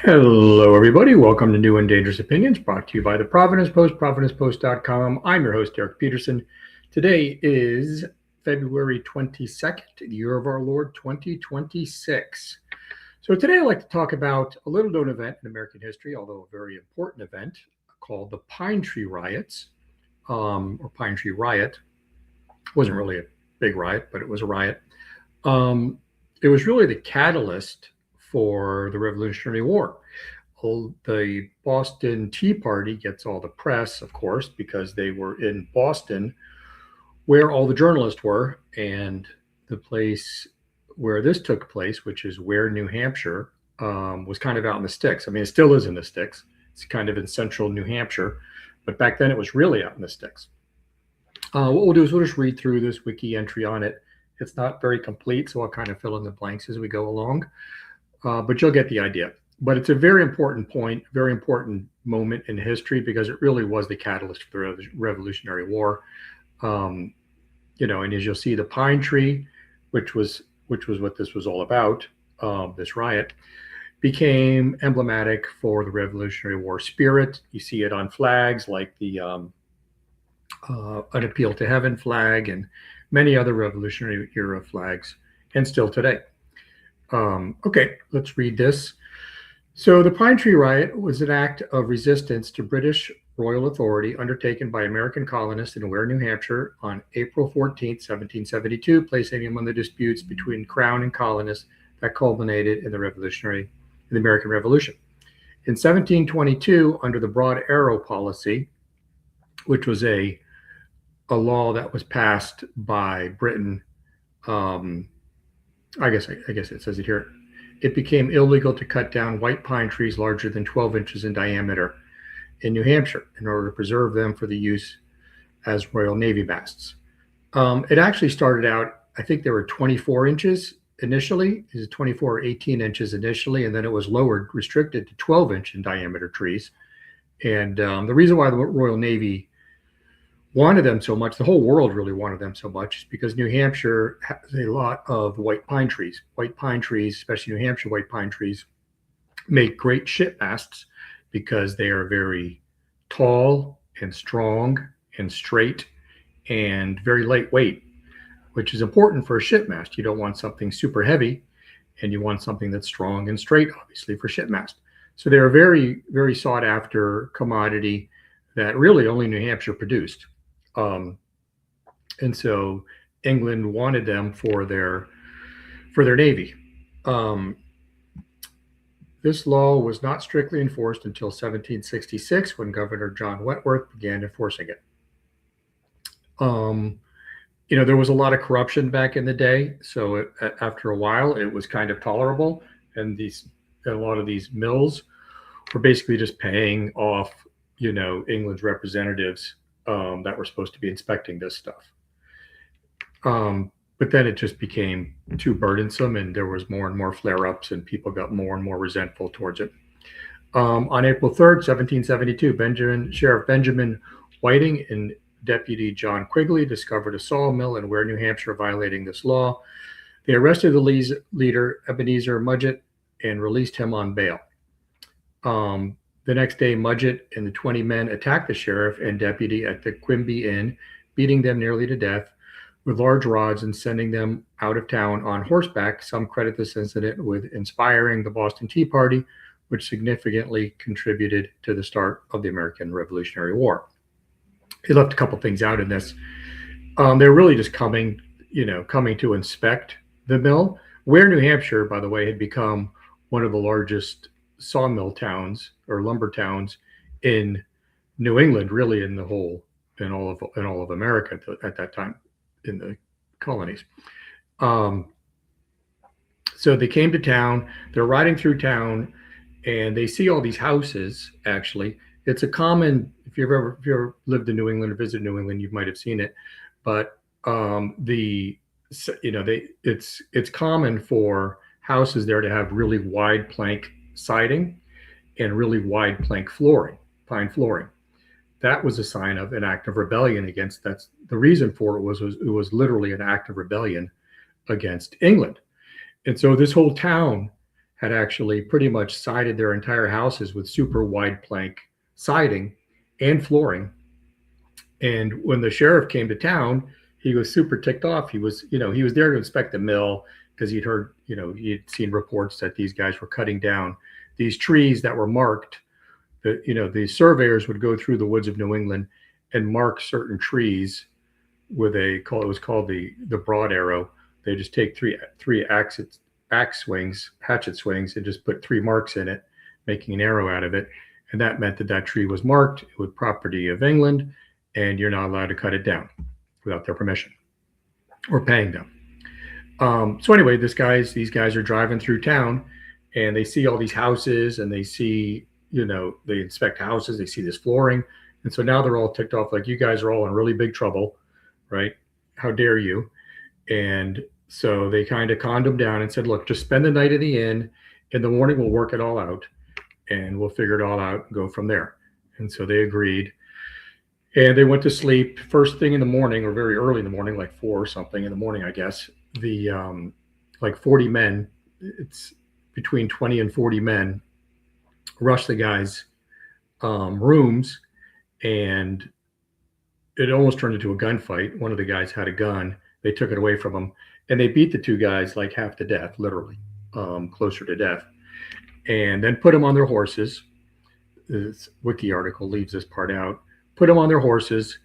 Hello, everybody. Welcome to New and Dangerous Opinions, brought to you by the Providence Post, providencepost.com. I'm your host, Derek Peterson. Today is February 22nd, the year of our Lord, 2026. So today I'd like to talk about a little-known event in American history, although a very important event, called the Pine Tree Riots, or Pine Tree Riot. It wasn't really a big riot, but it was a riot. It was really the catalyst for the Revolutionary War. The Boston Tea Party gets all the press, of course, because they were in Boston, where all the journalists were, and the place where this took place, which is Ware, New Hampshire, was kind of out in the sticks. I mean, it still is in the sticks. It's kind of in central New Hampshire, but back then it was really out in the sticks. What we'll do is we'll just read through this wiki entry on it. It's not very complete, so I'll kind of fill in the blanks as we go along, but you'll get the idea. But it's a very important point, very important moment in history, because it really was the catalyst for the Revolutionary War. And as you'll see, the pine tree, which was what this was all about, this riot, became emblematic for the Revolutionary War spirit. You see it on flags like the An Appeal to Heaven flag and many other Revolutionary era flags, and still today. Okay, let's read this. So the Pine Tree Riot was an act of resistance to British royal authority undertaken by American colonists in Ware, New Hampshire on April 14, 1772, placing among the disputes between Crown and colonists that culminated in the American Revolution. In 1722, under the Broad Arrow policy, which was a law that was passed by Britain, I guess it says it here, it became illegal to cut down white pine trees larger than 12 inches in diameter in New Hampshire in order to preserve them for the use as Royal Navy masts. It actually started out, I think there were 24 inches initially, is 24 or 18 inches initially, and then it was lowered, restricted to 12-inch in diameter trees. And the reason why the Royal Navy wanted them so much, the whole world really wanted them so much, is because New Hampshire has a lot of white pine trees. White pine trees, especially New Hampshire white pine trees, make great ship masts because they are very tall and strong and straight and very lightweight, which is important for a ship mast. You don't want something super heavy, and you want something that's strong and straight, obviously, for ship mast. So they're a very, very sought after commodity that really only New Hampshire produced. And so England wanted them for their navy. This law was not strictly enforced until 1766, when Governor John Wentworth began enforcing it. There was a lot of corruption back in the day, so after a while it was kind of tolerable, and a lot of these mills were basically just paying off England's representatives that were supposed to be inspecting this stuff. But then it just became too burdensome, and there was more and more flare-ups, and people got more and more resentful towards it. On April 3rd, 1772, Sheriff Benjamin Whiting and Deputy John Quigley discovered a sawmill in Ware, New Hampshire, violating this law. They arrested the leader, Ebenezer Mudgett, and released him on bail. The next day, Mudgett and the 20 men attacked the sheriff and deputy at the Quimby Inn, beating them nearly to death with large rods and sending them out of town on horseback. Some credit this incident with inspiring the Boston Tea Party, which significantly contributed to the start of the American Revolutionary War. He left a couple things out in this. They're really just coming to inspect the mill. Ware, New Hampshire, by the way, had become one of the largest sawmill towns or lumber towns in New England, really in all of America at that time, in the colonies. So they came to town. They're riding through town, and they see all these houses. Actually, it's a common, if you've ever lived in New England or visited New England, you might have seen it. But it's common for houses there to have really wide plank siding and really wide plank flooring, pine flooring. That was a sign of an act of rebellion against. That's the reason for it was literally an act of rebellion against England. And so this whole town had actually pretty much sided their entire houses with super wide plank siding and flooring. And when the sheriff came to town, he was super ticked off. He was there to inspect the mill because he'd heard, he'd seen reports that these guys were cutting down these trees that were marked. The surveyors would go through the woods of New England and mark certain trees with it was called the broad arrow. They just take three axe swings, hatchet swings, and just put 3 marks in it, making an arrow out of it. And that meant that tree was marked with property of England, and you're not allowed to cut it down without their permission or paying them. So anyway, these guys are driving through town, and they see all these houses, and they see, they inspect houses, they see this flooring. And so now they're all ticked off, like, you guys are all in really big trouble, right? How dare you? And so they kind of calmed them down and said, look, just spend the night in the inn. In the morning, we'll work it all out, and we'll figure it all out and go from there. And so they agreed. And they went to sleep. First thing in the morning, or very early in the morning, like 4 or something in the morning, I guess, the like 40 men, it's between 20 and 40 men, rushed the guys' rooms, and it almost turned into a gunfight. One of the guys had a gun. They took it away from him, and they beat the 2 guys like half to death, literally, closer to death, and then put them on their horses. This wiki article leaves this part out. Put them on their horses.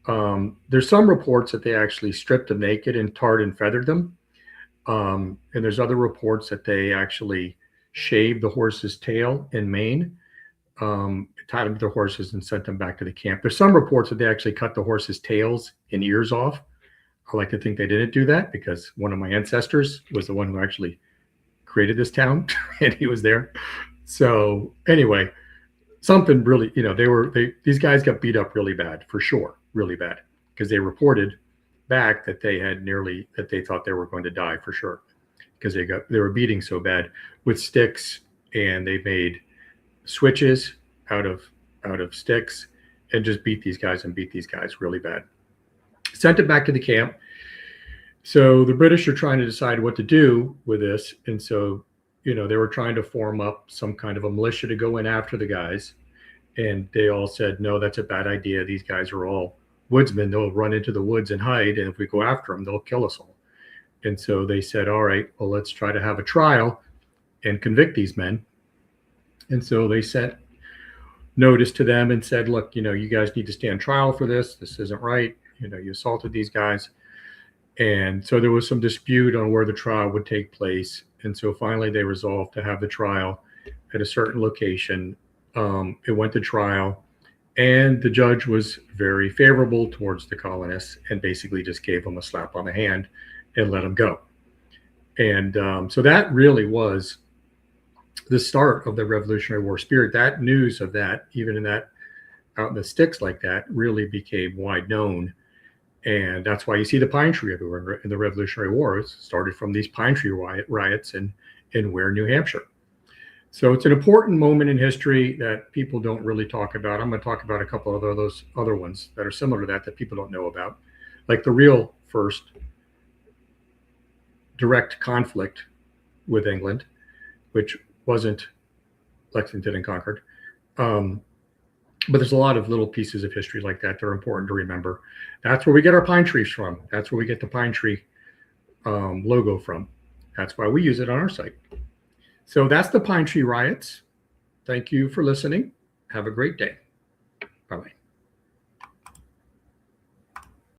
There's some reports that they actually stripped them naked and tarred and feathered them. And there's other reports that they actually shaved the horse's tail and mane, tied them to their horses, and sent them back to the camp. There's some reports that they actually cut the horses' tails and ears off. I like to think they didn't do that because one of my ancestors was the one who actually created this town, and he was there. So anyway, something really, these guys got beat up really bad, for sure, really bad, because they reported back that they thought they were going to die for sure, because they were beating so bad with sticks, and they made switches out of sticks and just beat these guys really bad. Sent it back to the camp. So the British are trying to decide what to do with this. And so, they were trying to form up some kind of a militia to go in after the guys. And they all said, no, that's a bad idea. These guys are all woodsmen. They'll run into the woods and hide. And if we go after them, they'll kill us all. And so they said, all right, well, let's try to have a trial and convict these men. And so they sent notice to them and said, look, you guys need to stand trial for this. This isn't right. You assaulted these guys. And so there was some dispute on where the trial would take place. And so finally they resolved to have the trial at a certain location. It went to trial, and the judge was very favorable towards the colonists and basically just gave them a slap on the hand and let them go. And so that really was the start of the Revolutionary War spirit. That news of that, even out in the sticks like that, really became wide known. And that's why you see the pine tree everywhere in the Revolutionary War. It started from these pine tree riots in Ware, New Hampshire. So it's an important moment in history that people don't really talk about. I'm going to talk about a couple of those other ones that are similar to that people don't know about, like the real first direct conflict with England, which wasn't Lexington and Concord. But there's a lot of little pieces of history like that that are important to remember. That's where we get our pine trees from. That's where we get the pine tree logo from. That's why we use it on our site. So that's the pine tree riots. Thank you for listening. Have a great day. Bye-bye.